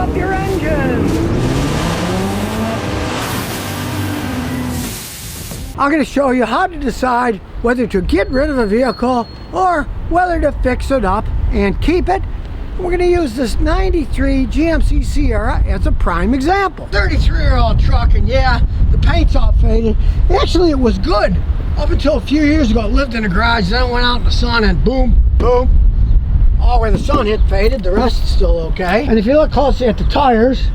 up your engine. I'm going to show you how to decide whether to get rid of a vehicle or whether to fix it up and keep it. We're going to use this 93 GMC Sierra as a prime example. 33-year-old truck, and yeah, the paint's all faded. Actually, it was good up until a few years ago. It lived in a garage, then it went out in the sun and boom, boom. All where the sun hit faded, the rest is still okay. And if you look closely at the tires,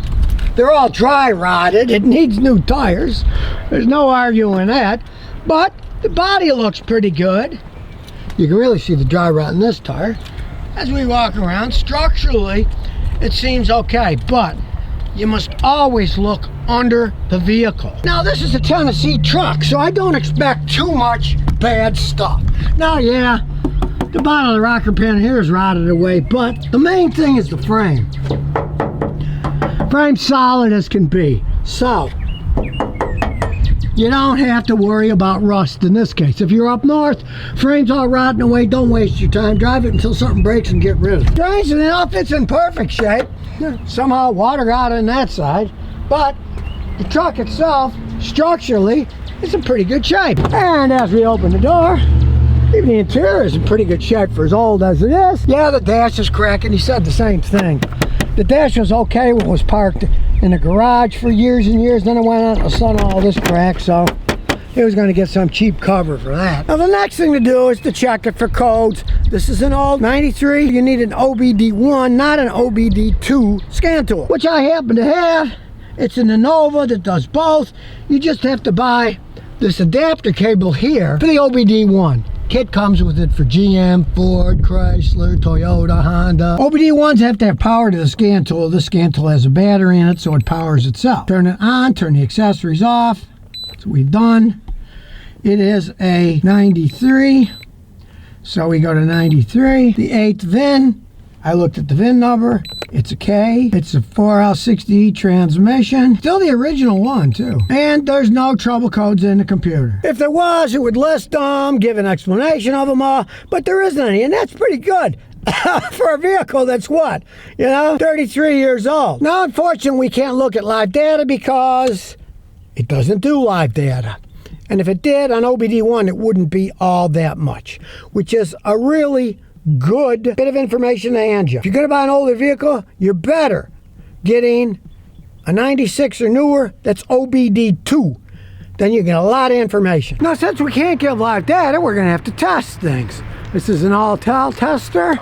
they're all dry rotted. It needs new tires. There's no arguing that. But the body looks pretty good. You can really see the dry rot in this tire. As we walk around, structurally, it seems okay, but you must always look under the vehicle. Now, this is a Tennessee truck, so I don't expect too much bad stuff. Now, yeah, the bottom of the rocker pin here is rotted away, but the main thing is the frame. Frame's solid as can be, so you don't have to worry about rust in this case. If you're up north, frame's all rotten away, don't waste your time. Drive it until something breaks and get rid of it. Strangely enough, it's in perfect shape. Somehow water got on that side, but the truck itself, structurally, is in pretty good shape. And as we open the door, even the interior is in pretty good shape for as old as it is. Yeah, the dash is cracking. He said the same thing. The dash was okay when it was parked in the garage for years and years. Then it went out in the sun, all this crack, so he was going to get some cheap cover for that. Now, the next thing to do is to check it for codes. This is an old 93. You need an OBD1, not an OBD2 scan tool, which I happen to have. It's an Innova that does both. You just have to buy this adapter cable here for the OBD1. Kit comes with it for GM, Ford, Chrysler, Toyota, Honda. OBD1s have to have power to the scan tool. This scan tool has a battery in it, so it powers itself. Turn it on, turn the accessories off. That's what we've done. It is a 93, so we go to 93. The 8th VIN, I looked at the VIN number. It's a K. It's a 4L60E transmission. Still the original one, too. And there's no trouble codes in the computer. If there was, it would list them, give an explanation of them all, but there isn't any, and that's pretty good. For a vehicle that's what? 33 years old. Now, unfortunately, we can't look at live data because it doesn't do live data. And if it did on OBD1, it wouldn't be all that much, which is a really good bit of information to hand you. If you're going to buy an older vehicle, you're better getting a 96 or newer that's OBD2. Then you get a lot of information. Now, since we can't give live data, we're going to have to test things. This is an all-tel tester.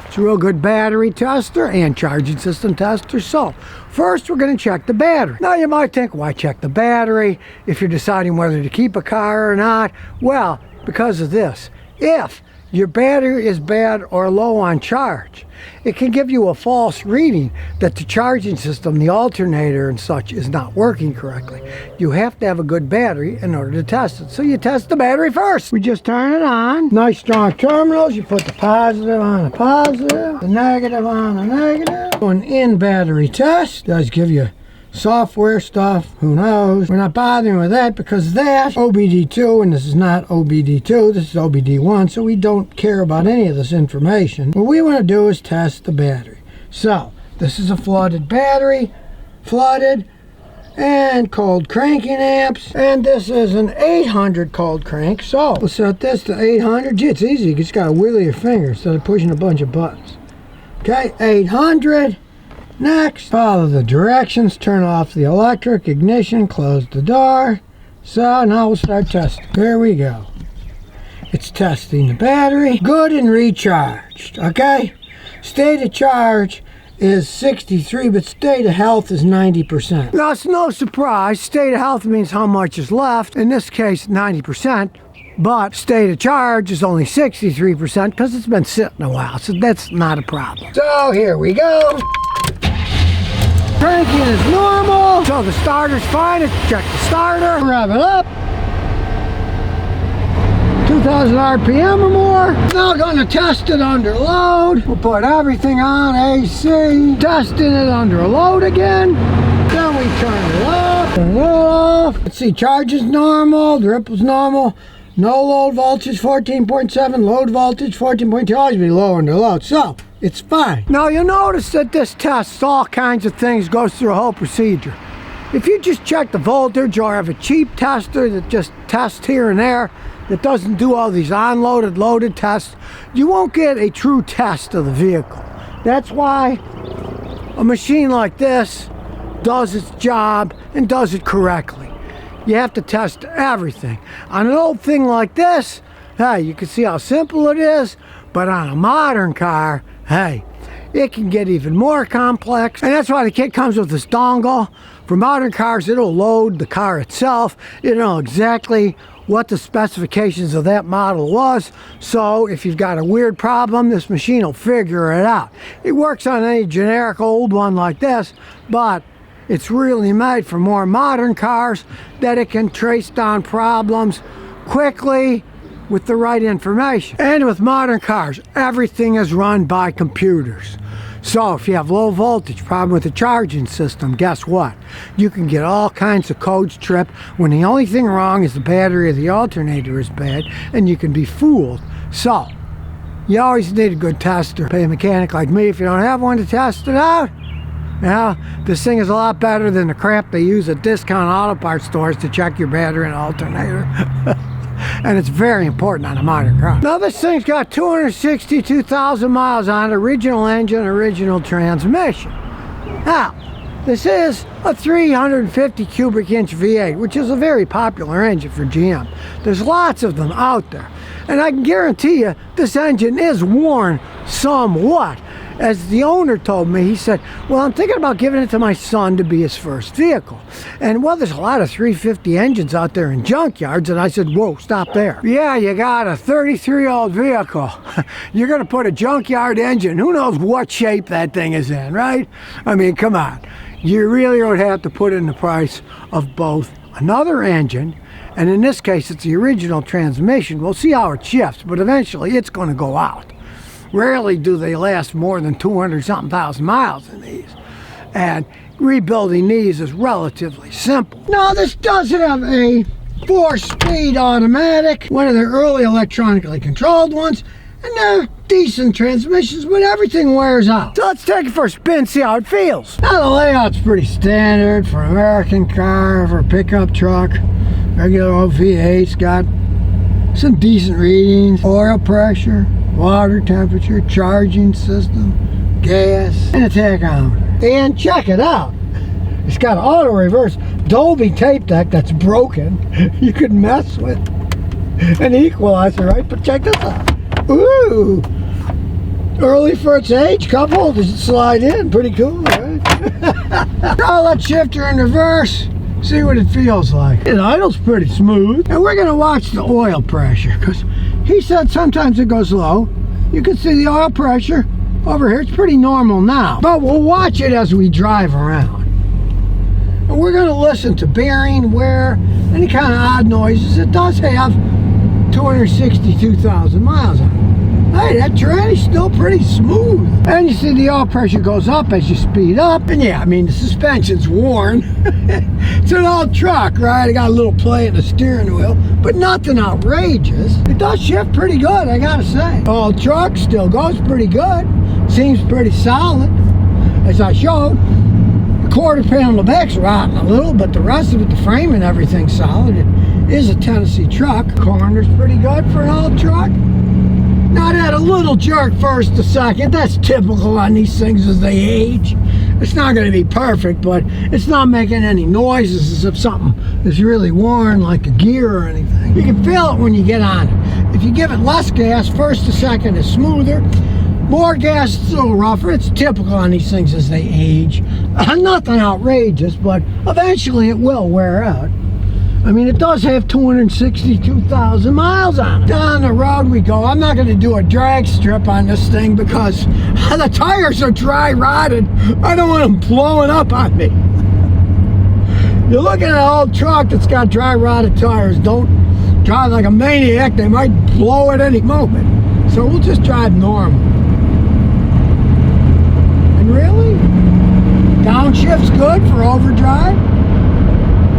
It's a real good battery tester and charging system tester. So, first we're going to check the battery. Now, you might think, why check the battery if you're deciding whether to keep a car or not? Well, because of this. If your battery is bad or low on charge, it can give you a false reading that the charging system, the alternator and such, is not working correctly. You have to have a good battery in order to test it. So you test the battery first. We just turn it on. Nice strong terminals. You put the positive on the positive, the negative on the negative. An in battery test does give you software stuff, who knows. We're not bothering with that because that's OBD2 and this is not OBD2, this is OBD1, so we don't care about any of this information. What we want to do is test the battery. So, this is a flooded battery, flooded, and cold cranking amps, and this is an 800 cold crank, so we'll set this to 800. Gee, it's easy, you just gotta wiggle your finger instead of pushing a bunch of buttons. Okay, 800. Next, follow the directions, turn off the electric, ignition, close the door. So now we'll start testing. Here we go. It's testing the battery. Good and recharged, okay? State of charge is 63, but state of health is 90%. Now, it's no surprise. State of health means how much is left. In this case, 90%. But state of charge is only 63% because it's been sitting a while, so that's not a problem. So here we go. Cranking is normal, so the starter's fine. Let's check the starter. Rev it up. 2,000 RPM or more. Now going to test it under load. We'll put everything on AC. Testing it under load again. Then we turn it off. Turn it off. Let's see, charge is normal. The ripple's normal. No load voltage 14.7. Load voltage 14.2. Always be low under load. So it's fine. Now you'll notice that this tests all kinds of things, goes through a whole procedure. If you just check the voltage or have a cheap tester that just tests here and there, that doesn't do all these unloaded, loaded tests, you won't get a true test of the vehicle. That's why a machine like this does its job and does it correctly. You have to test everything. On an old thing like this, hey, you can see how simple it is, but on a modern car, hey, it can get even more complex. And that's why the kit comes with this dongle. For modern cars, it'll load the car itself. It'll know exactly what the specifications of that model was. So if you've got a weird problem, this machine will figure it out. It works on any generic old one like this, but it's really made for more modern cars that it can trace down problems quickly with the right information. And with modern cars, everything is run by computers. So if you have low voltage problem with the charging system, guess what? You can get all kinds of codes tripped when the only thing wrong is the battery or the alternator is bad, and you can be fooled. So you always need a good tester. Pay a mechanic like me if you don't have one to test it out. Now, this thing is a lot better than the crap they use at discount auto parts stores to check your battery and alternator. And it's very important on a modern car. Now this thing's got 262,000 miles on it, original engine, original transmission. Now, this is a 350 cubic inch V8, which is a very popular engine for GM. There's lots of them out there. And I can guarantee you, this engine is worn somewhat. As the owner told me, he said, well, I'm thinking about giving it to my son to be his first vehicle. And well, there's a lot of 350 engines out there in junkyards. And I said, whoa, stop there. Yeah, you got a 33-year-old vehicle. You're going to put a junkyard engine. Who knows what shape that thing is in, right? I mean, come on. You really would have to put in the price of both another engine, and in this case, it's the original transmission. We'll see how it shifts, but eventually it's going to go out. Rarely do they last more than 200-something thousand miles in these. And rebuilding these is relatively simple. Now, this does have a 4-speed automatic, one of the early electronically controlled ones, and they're decent transmissions, but everything wears out. So let's take it for a spin, see how it feels. Now, the layout's pretty standard for an American car, for a pickup truck. Regular old V8's got some decent readings, oil pressure, water temperature, charging system, gas, and a tachometer. And check it out. It's got an auto reverse Dolby tape deck that's broken. You could mess with an equalizer, right? But check this out. Ooh! Early for its age, cup holders slide in. Pretty cool, right? Now let's shift her in reverse. See what it feels like. It idles pretty smooth. And we're gonna watch the oil pressure, because he said sometimes it goes low. You can see the oil pressure over here. It's pretty normal now. But we'll watch it as we drive around. And we're gonna listen to bearing, wear, any kind of odd noises. It does have 262,000 miles on it. Hey, that tranny's still pretty smooth. And you see the oil pressure goes up as you speed up. And yeah, I mean, the suspension's worn. It's an old truck, right? I got a little play in the steering wheel, but nothing outrageous. It does shift pretty good, I gotta say. Old truck still goes pretty good. Seems pretty solid. As I showed, the quarter panel in the back's rotten a little, but the rest of it, the frame and everything's solid. It is a Tennessee truck. Corner's pretty good for an old truck. Now that a little jerk first to second, that's typical on these things as they age. It's not going to be perfect, but it's not making any noises as if something is really worn, like a gear or anything. You can feel it when you get on it. If you give it less gas, first to second is smoother. More gas, it's a little rougher. It's typical on these things as they age. Nothing outrageous, but eventually it will wear out. I mean, it does have 262,000 miles on it. Down the road we go. I'm not going to do a drag strip on this thing because the tires are dry rotted. I don't want them blowing up on me. You're looking at an old truck that's got dry rotted tires. Don't drive like a maniac. They might blow at any moment. So we'll just drive normal. And really, downshift's good for overdrive.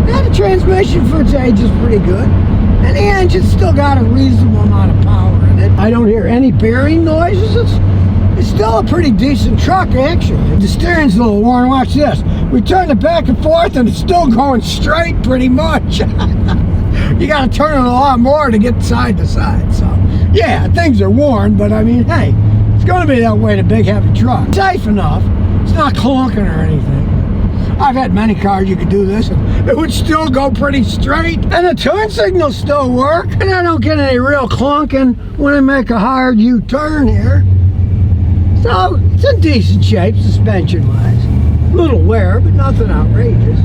Yeah, the transmission for its age is pretty good. And the engine's still got a reasonable amount of power in it. I don't hear any bearing noises. It's It's still a pretty decent truck, actually. The steering's a little worn. Watch this. We turn it back and forth, and it's still going straight pretty much. You got to turn it a lot more to get side to side. So, yeah, things are worn, but I mean, hey, it's going to be that way in a big, heavy truck. Safe enough. It's not clunking or anything. I've had many cars you could do this, and it would still go pretty straight, and the turn signals still work, and I don't get any real clunking when I make a hard U-turn here. So, it's in decent shape, suspension-wise. A little wear, but nothing outrageous.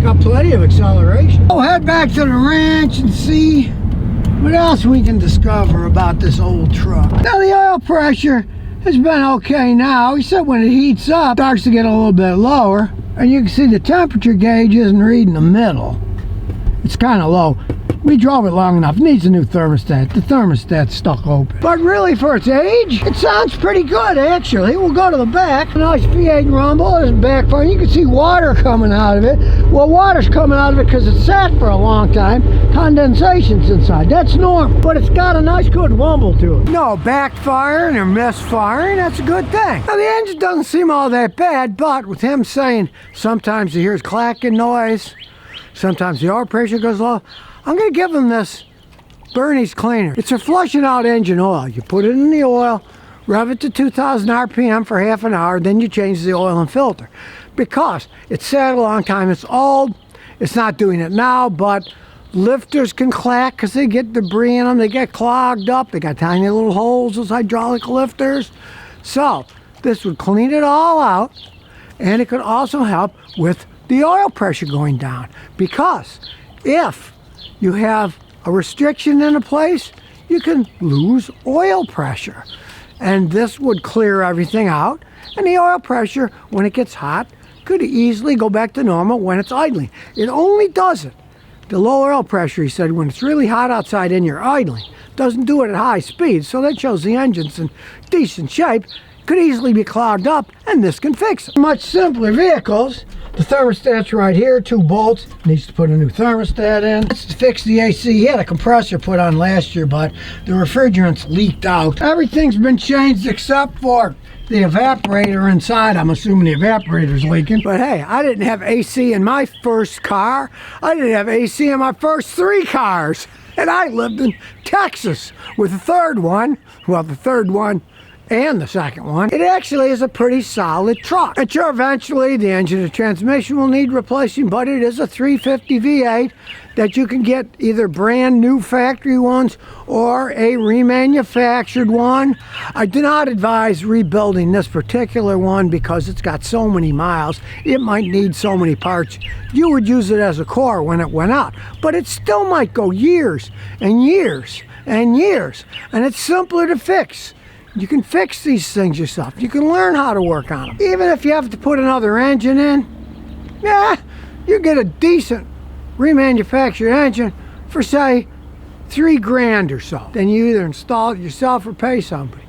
Got plenty of acceleration. We'll head back to the ranch and see what else we can discover about this old truck. Now, the oil pressure has been okay now. He said when it heats up, it starts to get a little bit lower, and you can see the temperature gauge isn't reading the middle. It's kind of low. We drove it long enough. It needs a new thermostat. The thermostat's stuck open. But really, for its age, it sounds pretty good, actually. We'll go to the back. A nice V8 rumble. There's a backfire. You can see water coming out of it. Well, water's coming out of it because it sat for a long time. Condensation's inside. That's normal. But it's got a nice, good rumble to it. No backfiring or misfiring. That's a good thing. Now, the engine doesn't seem all that bad, but with him saying sometimes he hears clacking noise, sometimes the oil pressure goes low, I'm going to give them this Bernie's cleaner. It's a flushing out engine oil. You put it in the oil, rev it to 2,000 RPM for half an hour, then you change the oil and filter. Because it's sat a long time, it's old, it's not doing it now, but lifters can clack because they get debris in them, they get clogged up, they got tiny little holes, those hydraulic lifters. So, this would clean it all out, and it could also help with the oil pressure going down. Because if you have a restriction in a place, you can lose oil pressure. And this would clear everything out. And the oil pressure, when it gets hot, could easily go back to normal when it's idling. It only does it, the low oil pressure, he said, when it's really hot outside and you're idling. Doesn't do it at high speed, so that shows the engine's in decent shape. Could easily be clogged up, and this can fix it. Much simpler vehicles. The thermostat's right here, 2 bolts. Needs to put a new thermostat in. That's to fix the AC. He had a compressor put on last year, but the refrigerant's leaked out. Everything's been changed except for the evaporator inside. I'm assuming the evaporator's leaking. But hey, I didn't have AC in my first car. I didn't have AC in my first 3 cars. And I lived in Texas with the third one. Well, the third one and the second one. It actually is a pretty solid truck. And sure, eventually the engine and transmission will need replacing, but it is a 350 V8 that you can get either brand new factory ones or a remanufactured one. I do not advise rebuilding this particular one because it's got so many miles. It might need so many parts. You would use it as a core when it went out, but it still might go years and years and years, and it's simpler to fix. You can fix these things yourself. You can learn how to work on them. Even if you have to put another engine in, yeah, you get a decent remanufactured engine for, say, $3,000 or so. Then you either install it yourself or pay somebody.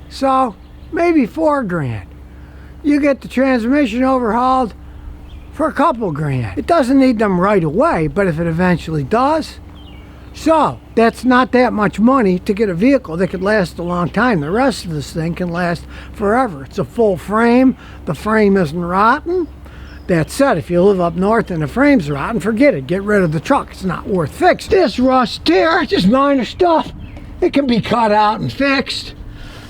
So, maybe $4,000. You get the transmission overhauled for a couple grand. It doesn't need them right away, but if it eventually does, so that's not that much money to get a vehicle that could last a long time. The rest of this thing can last forever. It's a full frame. The frame isn't rotten. That said, if you live up north and the frame's rotten, forget it. Get rid of the truck. It's not worth fixing. This rust here, just minor stuff. It can be cut out and fixed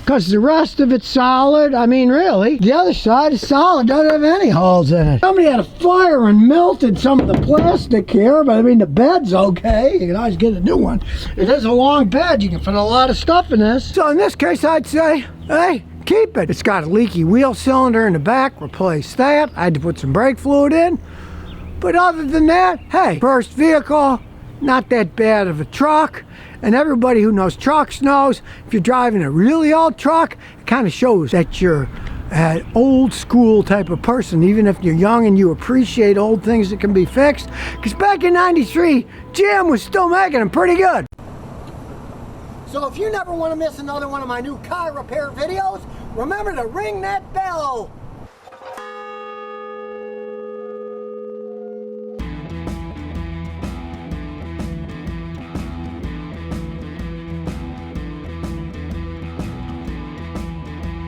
because the rest of it's solid. I mean, really, the other side is solid. Doesn't have any holes in it. Somebody had a fire and melted some of the plastic here, but I mean, the bed's okay. You can always get a new one. It is a long bed. You can fit a lot of stuff in this. So in this case, I'd say, hey, keep it. It's got a leaky wheel cylinder in the back. Replace that. I had to put some brake fluid in. But other than that, hey, first vehicle, not that bad of a truck. And everybody who knows trucks knows if you're driving a really old truck, it kind of shows that you're an old school type of person, even if you're young and you appreciate old things that can be fixed. Because back in '93, GM was still making them pretty good. So if you never want to miss another one of my new car repair videos, remember to ring that bell.